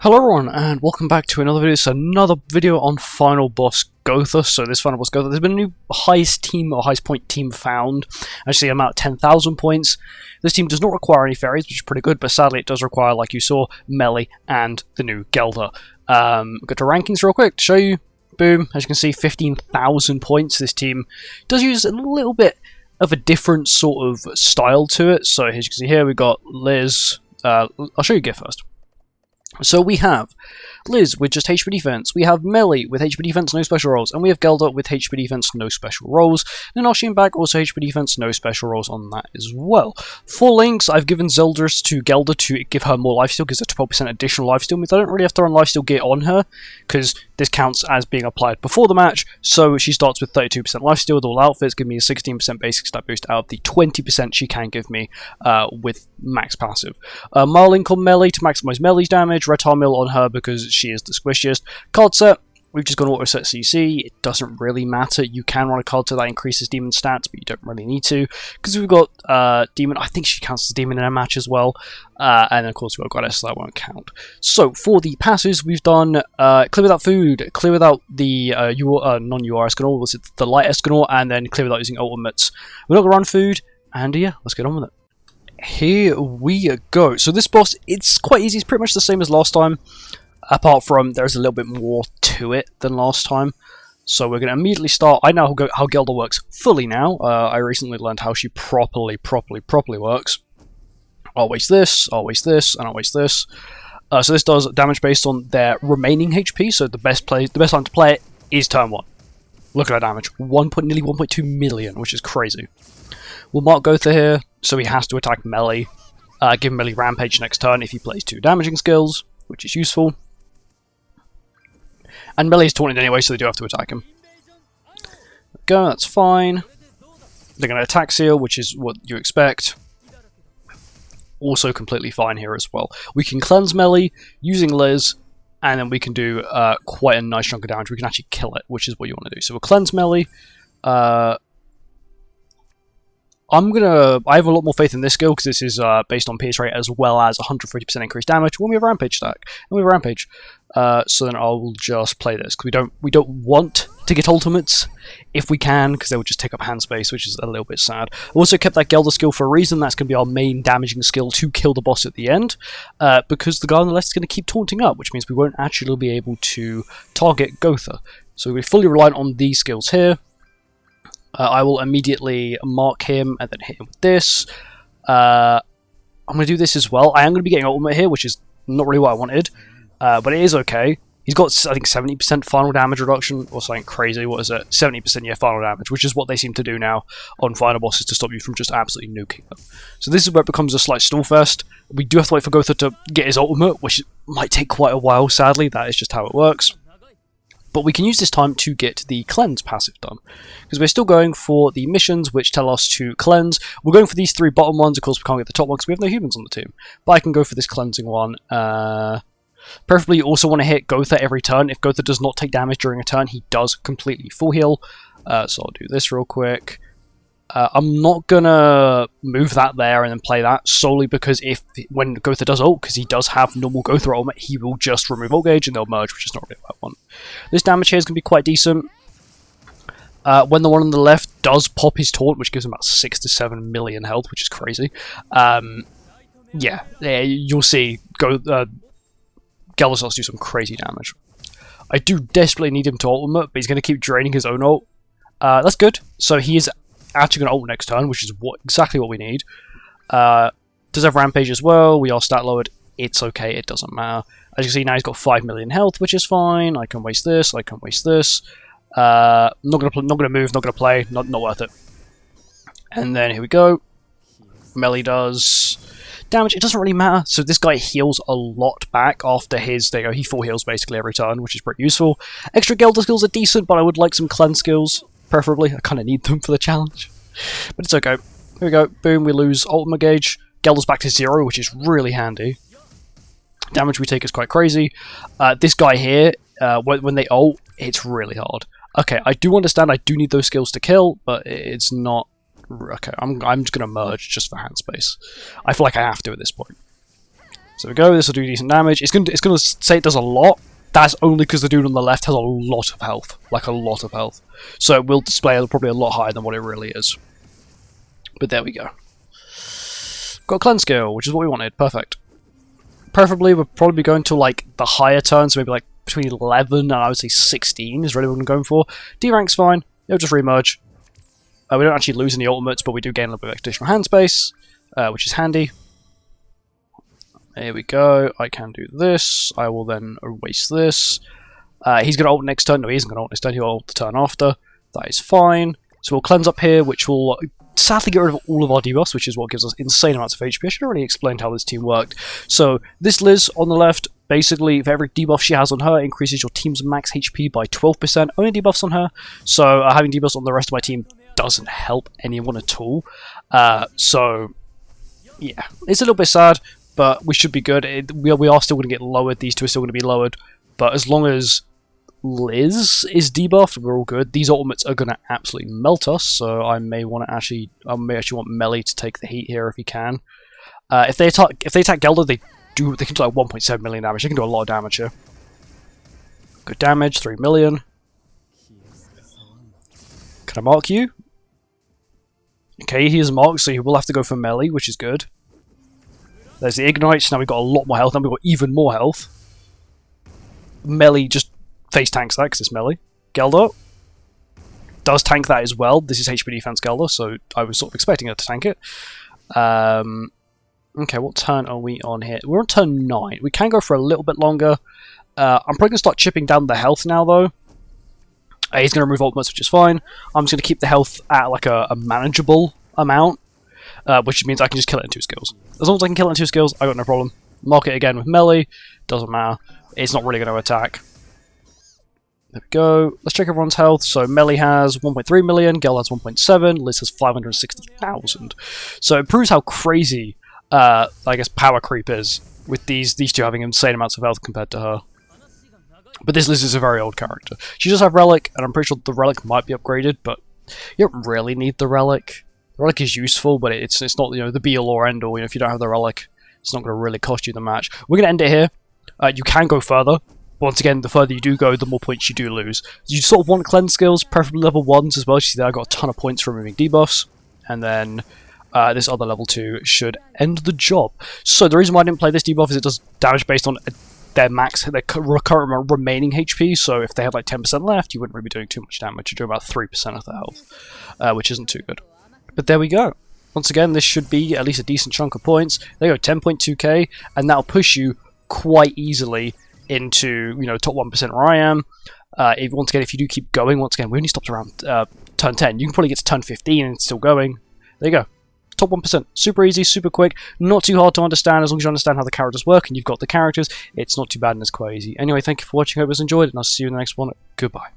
Hello everyone, and welcome back to another video. It's another video on Final Boss GOWTHER. So this Final Boss GOWTHER, there's been a new highest point team found. Actually, I'm at 10,000 points. This team does not require any fairies, which is pretty good, but sadly it does require, like you saw, Melee and the new GOWTHER. Go to rankings real quick to show you. Boom, as you can see, 15,000 points. This team does use a little bit of a different sort of style to it. So as you can see here, we've got Liz. I'll show you Gift first. So we have Liz with just HP defense, we have Melee with HP defense, no special rolls, and we have GOWTHER with HP defense, no special rolls. Nanashi and back also HP defense, no special rolls on that as well. For links, I've given Zelda's to GOWTHER to give her more lifesteal, gives her 12% additional lifesteal, means I don't really have to run lifesteal gear on her, because this counts as being applied before the match, so she starts with 32% lifesteal with all outfits, giving me a 16% basic stat boost out of the 20% she can give me with max passive. Marlink on Melee to maximize Melee's damage, Retar Mill on her because she is the squishiest. Card set, we've just got an auto set CC, it doesn't really matter. You can run a card set that increases demon stats, but you don't really need to, because we've got demon, I think she counts as demon in a match as well, and then of course we've got goddess, so that won't count. So for the passes, we've done clear without food, clear without the non-UR Escanor, was it the light Escanor, and then clear without using ultimates. We're not going to run food, and yeah, let's get on with it. Here we go. So this boss, it's quite easy, it's pretty much the same as last time, apart from there's a little bit more to it than last time. So we're going to immediately start. I know how GOWTHER works fully now. I recently learned how she properly works. I'll waste this, and I'll waste this. So this does damage based on their remaining HP, so the best time to play it is turn 1. Look at that damage, nearly 1.2 million, which is crazy. We'll mark GOWTHER here, so he has to attack Melee. Give him Melee Rampage next turn if he plays 2 damaging skills, which is useful. And Melee is taunted anyway, so they do have to attack him. Go, that's fine. They're going to attack Seal, which is what you expect. Also completely fine here as well. We can cleanse Melee using Liz, and then we can do quite a nice chunk of damage. We can actually kill it, which is what you want to do. So we'll cleanse Melee. I have a lot more faith in this skill because this is based on pierce rate as well as 130% increased damage when we have a rampage stack. And we have a rampage. So then I will just play this because we don't want to get ultimates if we can, because they would just take up hand space, which is a little bit sad. I also kept that GOWTHER skill for a reason. That's going to be our main damaging skill to kill the boss at the end, because the guy on the left is going to keep taunting up, which means we won't actually be able to target GOWTHER. So we're fully reliant on these skills here. I will immediately mark him and then hit him with this. I'm going to do this as well. I am going to be getting ultimate here, which is not really what I wanted, but it is okay. He's got, I think, 70% final damage reduction, or something crazy. What is it? 70% yeah, final damage, which is what they seem to do now on final bosses to stop you from just absolutely nuking them. So this is where it becomes a slight stall fest. We do have to wait for GOWTHER to get his ultimate, which might take quite a while, sadly. That is just how it works. But we can use this time to get the cleanse passive done, because we're still going for the missions which tell us to cleanse. We're going for these 3 bottom ones. Of course, we can't get the top one because we have no humans on the team. But I can go for this cleansing one. Preferably, you also want to hit GOWTHER every turn. If GOWTHER does not take damage during a turn, he does completely full heal. So I'll do this real quick. I'm not gonna move that there and then play that solely because when GOWTHER does ult, because he does have normal GOWTHER ultimate, he will just remove ult gauge and they'll merge, which is not really what I want. This damage here is gonna be quite decent. When the one on the left does pop his taunt, which gives him about 6 to 7 million health, which is crazy. Yeah, you'll see. GOWTHER starts to do some crazy damage. I do desperately need him to ultimate, but he's gonna keep draining his own ult. That's good. So he is actually going to ult next turn, which is exactly what we need. Does have rampage as well. We are stat lowered. It's okay. It doesn't matter. As you can see now, he's got 5 million health, which is fine. I can waste this. I can waste this. Not gonna move. Not gonna play. Not worth it. And then here we go. Melee does damage. It doesn't really matter. So this guy heals a lot back after his. There you go. He full heals basically every turn, which is pretty useful. Extra GOWTHER skills are decent, but I would like some cleanse skills. Preferably, I kind of need them for the challenge, but it's okay. Here we go, boom, we lose ultimate gauge, GOWTHER's back to 0, which is really handy. Damage we take is quite crazy. This guy here, when they ult, it's really hard. Okay, I do understand I do need those skills to kill, but it's not... Okay, I'm just going to merge just for hand space. I feel like I have to at this point. So there we go, this will do decent damage. It's gonna say it does a lot. That's only because the dude on the left has a lot of health. Like a lot of health. So it will display probably a lot higher than what it really is. But there we go. Got a cleanse skill, which is what we wanted. Perfect. Preferably, we'll probably be going to like the higher turns, maybe like between 11 and I would say 16 is really what I'm going for. D rank's fine. It'll just remerge. We don't actually lose any ultimates, but we do gain a little bit of additional hand space, which is handy. There we go. I can do this. I will then erase this. He's going to ult next turn. No, he isn't going to ult next turn. He'll ult the turn after. That is fine. So we'll cleanse up here, which will sadly get rid of all of our debuffs, which is what gives us insane amounts of HP. I should have already explained how this team worked. So this Liz on the left, basically, for every debuff she has on her, increases your team's max HP by 12%. Only debuffs on her. So having debuffs on the rest of my team doesn't help anyone at all. So yeah, it's a little bit sad. But we should be good. We are still going to get lowered. These two are still going to be lowered. But as long as Liz is debuffed, we're all good. These ultimates are going to absolutely melt us. So I may want to actually want Melee to take the heat here if he can. If they attack Gelder, they can do like 1.7 million damage. They can do a lot of damage here. Good damage, 3 million. Can I mark you? Okay, he is marked, so he will have to go for melee, which is good. There's the ignites. Now we've got a lot more health. Now we've got even more health. Melee just face tanks that because it's melee. Gelder does tank that as well. This is HP defense Gelder, so I was sort of expecting her to tank it. Okay, what turn are we on here? We're on turn 9. We can go for a little bit longer. I'm probably going to start chipping down the health now, though. He's going to remove ultimates, which is fine. I'm just going to keep the health at like a manageable amount. Which means I can just kill it in 2 skills. As long as I can kill it in 2 skills, I got no problem. Mark it again with melee, doesn't matter. It's not really going to attack. There we go. Let's check everyone's health. So melee has 1.3 million, Gel has 1.7, Liz has 560,000. So it proves how crazy, I guess, power creep is with these two having insane amounts of health compared to her. But this Liz is a very old character. She does have Relic, and I'm pretty sure the Relic might be upgraded, but you don't really need the Relic. The Relic is useful, but it's not, you know, the be-all or end-all. You know, if you don't have the Relic, it's not going to really cost you the match. We're going to end it here. You can go further. Once again, the further you do go, the more points you do lose. You sort of want cleanse skills, preferably level 1s as well. You see there I got a ton of points for removing debuffs. And then this other level 2 should end the job. So the reason why I didn't play this debuff is it does damage based on their current remaining HP. So if they have like 10% left, you wouldn't really be doing too much damage. You're doing about 3% of the health, which isn't too good. But there we go. Once again, this should be at least a decent chunk of points. There you go, 10.2k, and that'll push you quite easily into, you know, top 1% where I am. Once again, if you do keep going, once again, we only stopped around turn 10. You can probably get to turn 15 and it's still going. There you go. Top 1%. Super easy, super quick, not too hard to understand. As long as you understand how the characters work and you've got the characters, it's not too bad and it's quite easy. Anyway, thank you for watching. I hope you enjoyed, and I'll see you in the next one. Goodbye.